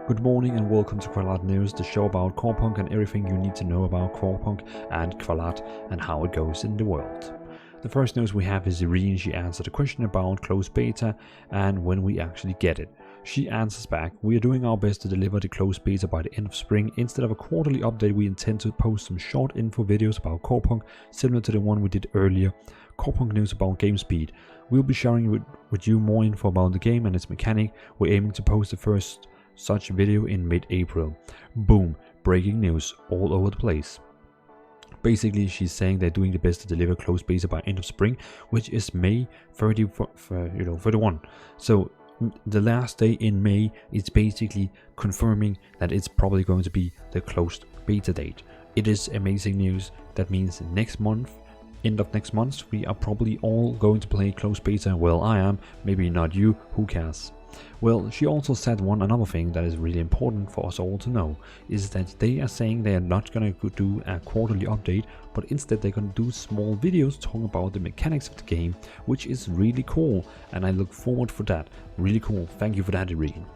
Good morning and welcome to Qualat News, the show about Corepunk and everything you need to know about Corepunk and Qualat and how it goes in the world. The first news we have is Irene. She answered a question about closed beta and when we actually get it. She answers back, we are doing our best to deliver the closed beta by the end of spring. Instead of a quarterly update, we intend to post some short info videos about Corepunk, similar to the one we did earlier. Corepunk news about game speed. We'll be sharing with you more info about the game and its mechanic. We're aiming to post the first such video in mid-April. Boom, breaking news all over the place. Basically, she's saying they're doing the best to deliver closed beta by end of spring, which is May 31. So the last day in May is basically confirming that it's probably going to be the closed beta date. It is amazing news. That means next month, end of next month, we are probably all going to play closed beta. Well, I am, maybe not you, who cares? Well, she also said another thing that is really important for us all to know is that they are saying they are not going to do a quarterly update, but instead they're going to do small videos talking about the mechanics of the game, which is really cool, and I look forward for that. Really cool. Thank you for that, Irene.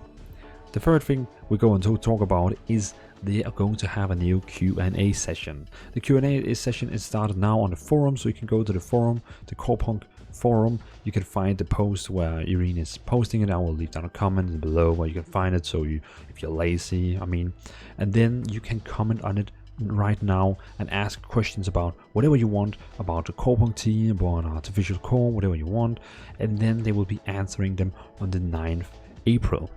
The third thing we're going to talk about is they are going to have a new Q&A session. The Q&A session is started now on the forum, so you can go to the forum, the Corepunk forum. You can find the post where Irene is posting it. I will leave down a comment below where you can find it, so if you're lazy, and then you can comment on it right now and ask questions about whatever you want about the Corepunk team, about artificial core, whatever you want, and then they will be answering them on the 9th April.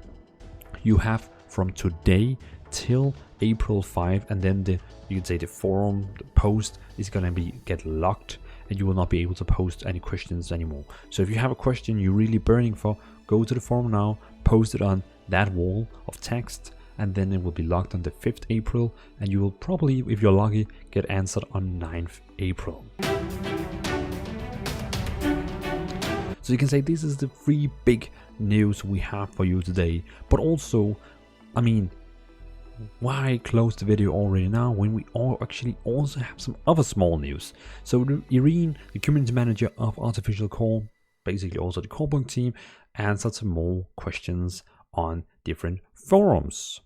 You have from today till April 5, and then you can say the forum, the post is gonna get locked, and you will not be able to post any questions anymore. So if you have a question you're really burning for, go to the forum now, post it on that wall of text, and then it will be locked on the 5th April, and you will probably, if you're lucky, get answered on 9th April. So you can say this is the 3 big news we have for you today. But also, why close the video already now when we actually also have some other small news? So Irene, the community manager of Artificial Core, basically also the Corepunk team, answered some more questions on different forums.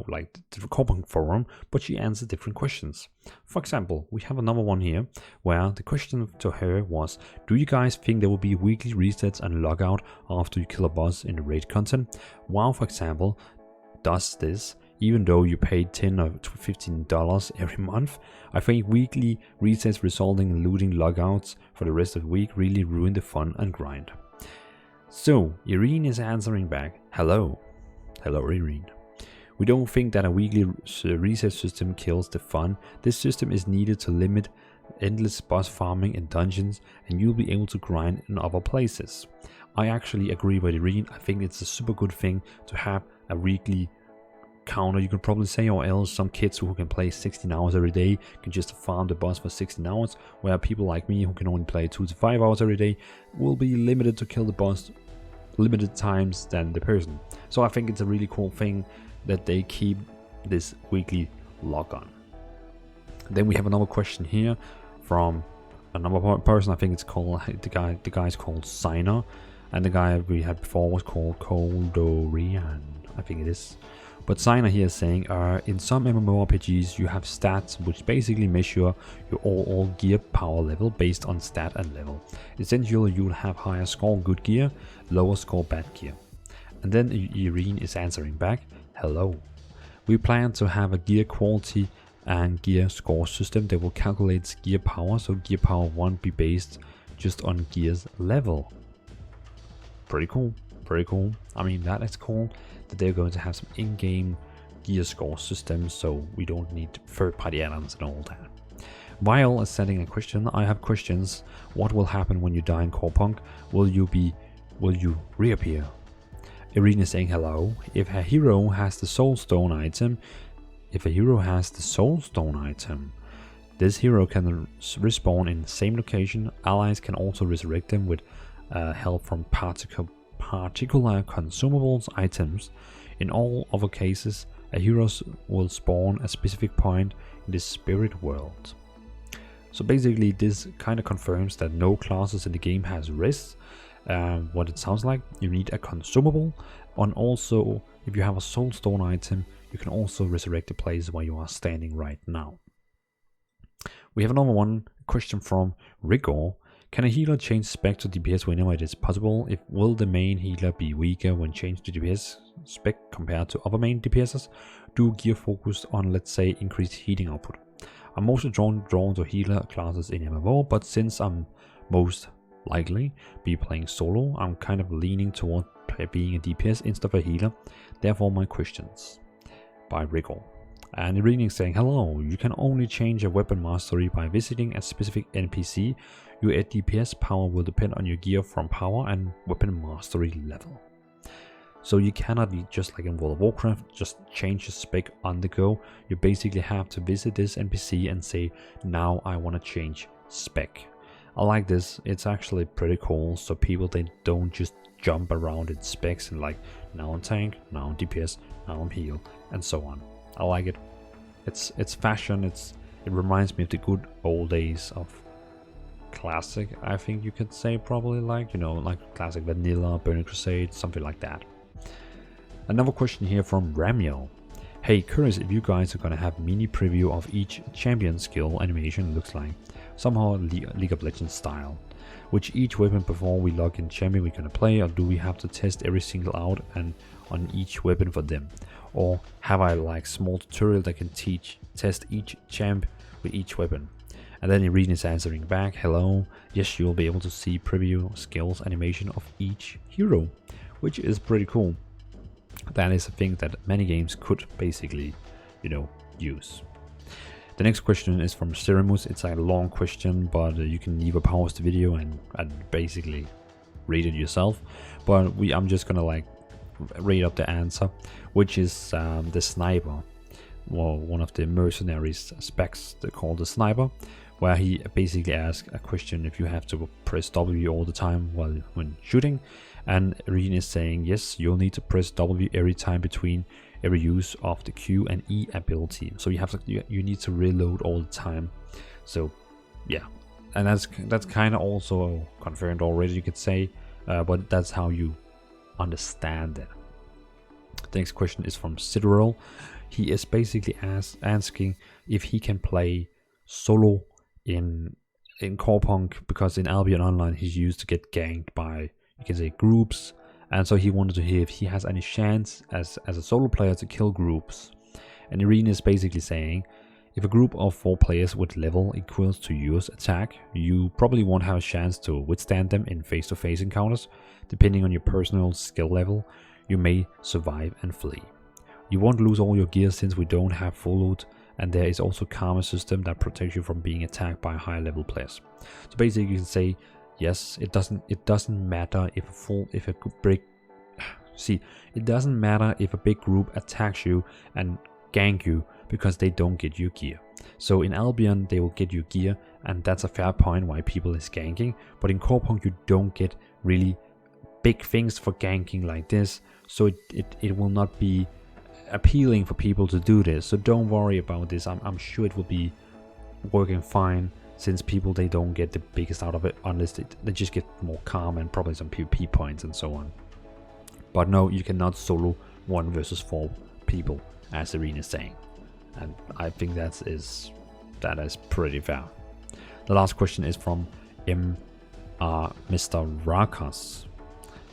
Like the Corepunk forum, but she answered different questions. For example, we have another one here where the question to her was, do you guys think there will be weekly resets and logout after you kill a boss in the raid content? WoW, for example, does this, even though you pay $10 or $15 every month. I think weekly resets resulting in looting logouts for the rest of the week really ruin the fun and grind. So Irene is answering back, hello Irene. We don't think that a weekly reset system kills the fun. This system is needed to limit endless boss farming in dungeons, and you'll be able to grind in other places. I actually agree with Irene. I think it's a super good thing to have a weekly counter, you could probably say, or else some kids who can play 16 hours every day can just farm the boss for 16 hours, where people like me who can only play 2 to 5 hours every day will be limited to kill the boss limited times than the person. So I think it's a really cool thing that they keep this weekly log on. Then we have another question here from another person. I think it's called the guy's called Signer, and the guy we had before was called Coldorian, I think it is. But Signer here is saying, in some MMORPGs you have stats which basically measure your all gear power level based on stat and level. Essentially you'll have higher score good gear, lower score bad gear. And then Irene is answering back, hello. We plan to have a gear quality and gear score system that will calculate gear power, so gear power won't be based just on gear's level. Pretty cool, very cool. That is cool that they're going to have some in-game gear score systems, so we don't need third-party add-ons and all that. Vile is sending a question. I have questions. What will happen when you die in Corepunk? Will you reappear? Irene is saying hello. If a hero has the soulstone item, this hero can respawn in the same location. Allies can also resurrect them with help from particular consumables items. In all other cases, a hero will spawn a specific point in the spirit world. So basically this kind of confirms that no classes in the game has rests, what it sounds like, you need a consumable, and also if you have a soulstone item, you can also resurrect the place where you are standing right now. We have another question from Rigor. Can a healer change spec to DPS whenever it is possible? Will the main healer be weaker when changed to DPS spec compared to other main DPSs? Do gear focus on, let's say, increased healing output? I'm mostly drawn to healer classes in MMO, but since I'm most likely be playing solo, I'm kind of leaning toward being a DPS instead of a healer. Therefore, my questions. By Rigor. And the reading is saying, hello, you can only change a weapon mastery by visiting a specific NPC. Your DPS power will depend on your gear from power and weapon mastery level. So you cannot, just like in World of Warcraft, just change the spec on the go. You basically have to visit this NPC and say, now I want to change spec. I like this, it's actually pretty cool, so people, they don't just jump around in specs and like, now I'm tank, now I'm DPS, now I'm heal, and so on. I like it. It's fashion. It reminds me of the good old days of classic. I think you could say, probably, like, you know, like classic vanilla, Burning Crusade, something like that. Another question here from Ramyo. Hey, curious if you guys are gonna have mini preview of each champion skill animation looks like, somehow League of Legends style. Which each weapon before we log in champion we're gonna play, or do we have to test every single out and on each weapon for them? Or have I like small tutorial that can test each champ with each weapon? And then Irene is answering back, hello, yes, you'll be able to see preview skills animation of each hero, which is pretty cool. That is a thing that many games could basically, you know, use. The next question is from Cerimus. It's a long question, but you can either pause the video and basically read it yourself. But I'm just gonna like read up the answer, which is the sniper. Well, one of the mercenaries specs they call the sniper, where he basically asks a question if you have to press W all the time when shooting, and Irene is saying yes, you'll need to press W every time between every use of the Q and E ability. So you need to reload all the time. So yeah, and that's kind of also confirmed already, you could say, but that's how you understand it. The next question is from Sidorel. He is basically asking if he can play solo in Corepunk, because in Albion Online he's used to get ganked by, you can say, groups, and so he wanted to hear if he has any chance as a solo player to kill groups. And Irene is basically saying, if a group of 4 players with level equals to yours attack, you probably won't have a chance to withstand them in face-to-face encounters. Depending on your personal skill level, you may survive and flee. You won't lose all your gear since we don't have full loot, and there is also karma system that protects you from being attacked by higher level players. So basically you can say, yes, it doesn't matter if it doesn't matter if a big group attacks you and gank you, because they don't get your gear. So in Albion they will get your gear, and that's a fair point why people is ganking, but in Corepunk you don't get really big things for ganking like this, so it will not be appealing for people to do this. So don't worry about this. I'm sure it will be working fine, since people, they don't get the biggest out of it unless they just get more karma and probably some PvP points and so on. But no, you cannot solo 1 versus 4 people, as Irene is saying, and I think that is pretty fair. The last question is from Mr. Rakas.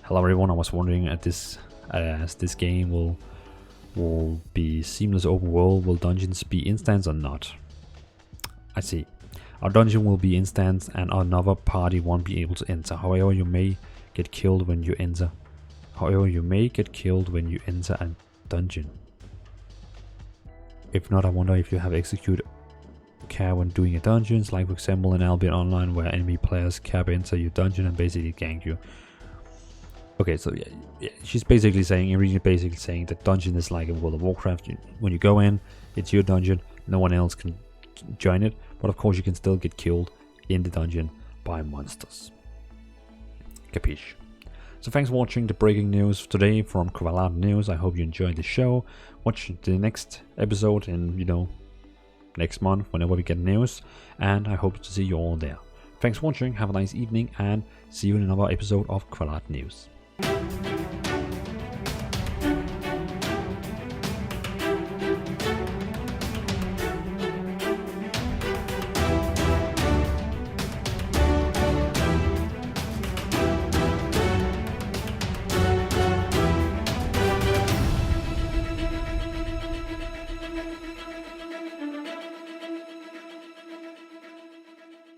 Hello everyone, I was wondering as this game will be seamless open world, will dungeons be instance or not? I see. Our dungeon will be instance and another party won't be able to enter. However, you may get killed when you enter. A dungeon. If not, I wonder if you have execute care when doing a dungeons, like for example in Albion Online, where enemy players care enter your dungeon and basically gank you. Okay, so yeah, she's basically saying, Irene basically saying that dungeon is like in World of Warcraft. When you go in, it's your dungeon, no one else can join it, but of course you can still get killed in the dungeon by monsters. Capiche? So thanks for watching the breaking news today from Paladins News. I hope you enjoyed the show. Watch the next episode in, next month whenever we get news, and I hope to see you all there. Thanks for watching, have a nice evening, and see you in another episode of Qualad News.